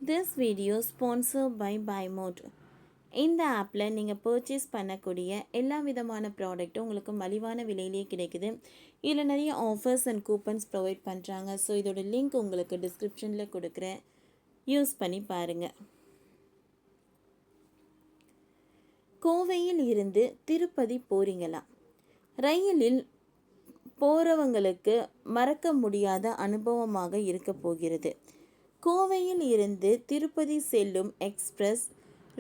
This video sponsored by BuyMode. இந்த ஆப்பில் நீங்கள் பர்ச்சேஸ் பண்ணக்கூடிய எல்லா விதமான ப்ராடக்ட்டும் உங்களுக்கு மலிவான விலையிலேயே கிடைக்குது. இதில் நிறைய ஆஃபர்ஸ் அண்ட் கூப்பன்ஸ் ப்ரொவைட் பண்ணுறாங்க. ஸோ இதோட லிங்க் உங்களுக்கு டிஸ்கிரிப்ஷனில் கொடுக்குறேன், யூஸ் பண்ணி பாருங்கள். கோவையில் இருந்து திருப்பதி போகிறீங்களா? ரயிலில் போகிறவங்களுக்கு மறக்க முடியாத அனுபவமாக இருக்க போகிறது. கோவையில் இருந்து திருப்பதி செல்லும் எக்ஸ்பிரஸ்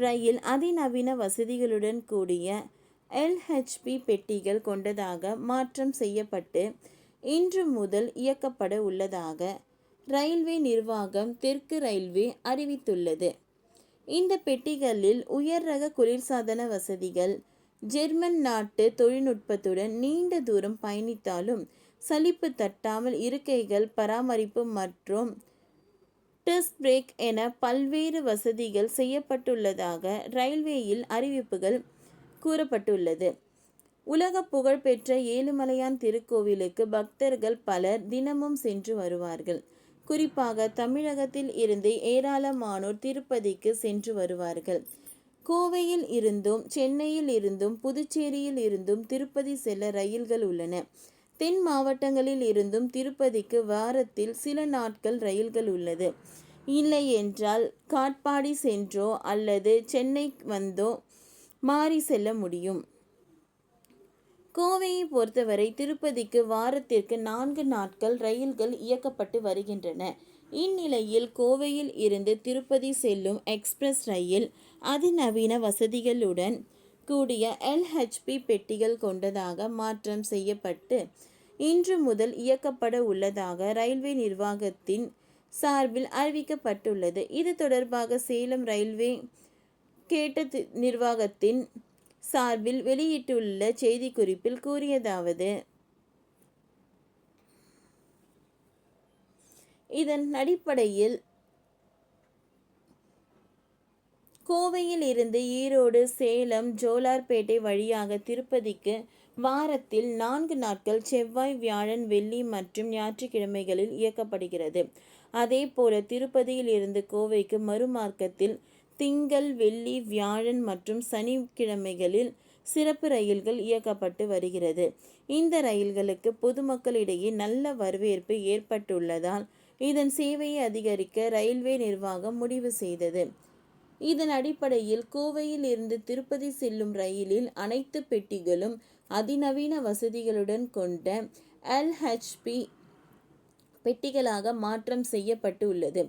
ரயில் அதிநவீன வசதிகளுடன் கூடிய LHP பெட்டிகள் கொண்டதாக மாற்றம் செய்யப்பட்டு இன்று முதல் இயக்கப்பட உள்ளதாக ரயில்வே நிர்வாகம் தெற்கு ரயில்வே அறிவித்துள்ளது. இந்த பெட்டிகளில் உயர் ரக குளிர்சாதன வசதிகள், ஜெர்மன் நாட்டு தொழில்நுட்பத்துடன் நீண்ட தூரம் பயணித்தாலும் சலிப்பு தட்டாமல் இருக்கைகள் பராமரிப்பு மற்றும் டிஸ்க் பிரேக் என பல்வேறு வசதிகள் செய்யப்பட்டுள்ளதாக ரயில்வேயில் அறிவிப்புகள் கூறப்பட்டுள்ளது. உலக புகழ்பெற்ற ஏழுமலையான் திருக்கோவிலுக்கு பக்தர்கள் பலர் தினமும் சென்று வருவார்கள். குறிப்பாக தமிழகத்தில் இருந்து ஏராளமானோர் திருப்பதிக்கு சென்று வருவார்கள். கோவையில் இருந்தும் சென்னையில் இருந்தும் புதுச்சேரியில் இருந்தும் திருப்பதி செல்ல ரயில்கள் உள்ளன. தென் மாவட்டங்களில் இருந்தும் திருப்பதிக்கு வாரத்தில் சில நாட்கள் ரயில்கள் உள்ளது. இல்லை என்றால் காட்பாடி சென்றோ அல்லது சென்னை வந்தோ மாறி செல்ல முடியும். கோவையை பொறுத்தவரை திருப்பதிக்கு வாரத்திற்கு 4 நாட்கள் ரயில்கள் இயக்கப்பட்டு வருகின்றன. இந்நிலையில் கோவையில் இருந்து திருப்பதி செல்லும் எக்ஸ்பிரஸ் ரயில் அதிநவீன வசதிகளுடன் கூடிய LHP பெட்டிகள் கொண்டதாக மாற்றம் செய்யப்பட்டு இன்று முதல் இயக்கப்பட உள்ளதாக ரயில்வே நிர்வாகத்தின் சார்பில் அறிவிக்கப்பட்டுள்ளது. இது தொடர்பாக சேலம் ரயில்வே கேட்ட நிர்வாகத்தின் சார்பில் வெளியிட்டுள்ள செய்திக்குறிப்பில் கூறியதாவது: இதன் அடிப்படையில் கோவையில் இருந்து ஈரோடு, சேலம், ஜோலார்பேட்டை வழியாக திருப்பதிக்கு வாரத்தில் 4 நாட்கள் செவ்வாய், வியாழன், வெள்ளி மற்றும் ஞாயிற்றுக்கிழமைகளில் இயக்கப்படுகிறது. அதேபோல திருப்பதியில் இருந்து கோவைக்கு மறுமார்க்கத்தில் திங்கள், வெள்ளி, வியாழன் மற்றும் சனிக்கிழமைகளில் சிறப்பு ரயில்கள் இயக்கப்பட்டு வருகிறது. இந்த ரயில்களுக்கு பொதுமக்களிடையே நல்ல வரவேற்பு ஏற்பட்டுள்ளதால் இதன் சேவையை அதிகரிக்க ரயில்வே நிர்வாகம் முடிவு செய்தது. இதன் அடிப்படையில் கோவையில் இருந்து திருப்பதி செல்லும் ரயிலில் அனைத்து பெட்டிகளும் அதிநவீன வசதிகளுடன் கொண்ட LHP பெட்டிகளாக மாற்றம் செய்யப்பட்டு உள்ளது.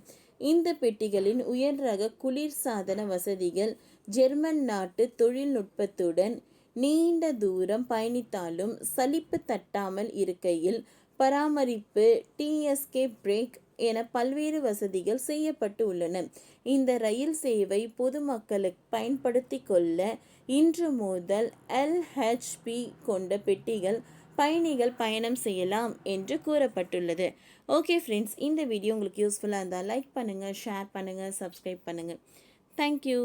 இந்த பெட்டிகளின் உயர் ரக குளிர்சாதன வசதிகள், ஜெர்மன் நாட்டு தொழில்நுட்பத்துடன் நீண்ட தூரம் பயணித்தாலும் சலிப்பு தட்டாமல் இருக்கையில் பராமரிப்பு, TSK பிரேக் என பல்வேறு வசதிகள் செய்யப்பட்டு உள்ளன. இந்த ரயில் சேவை பொதுமக்களுக்கு பயன்படுத்தி கொள்ள இன்று முதல் LHP கொண்ட பெட்டிகள் பயணிகள் பயணம் செய்யலாம் என்று கூறப்பட்டுள்ளது. ஓகே ஃப்ரெண்ட்ஸ், இந்த வீடியோ உங்களுக்கு யூஸ்ஃபுல்லாக இருந்தால் லைக் பண்ணுங்கள், ஷேர் பண்ணுங்கள், சப்ஸ்கிரைப் பண்ணுங்கள். தேங்க்யூ.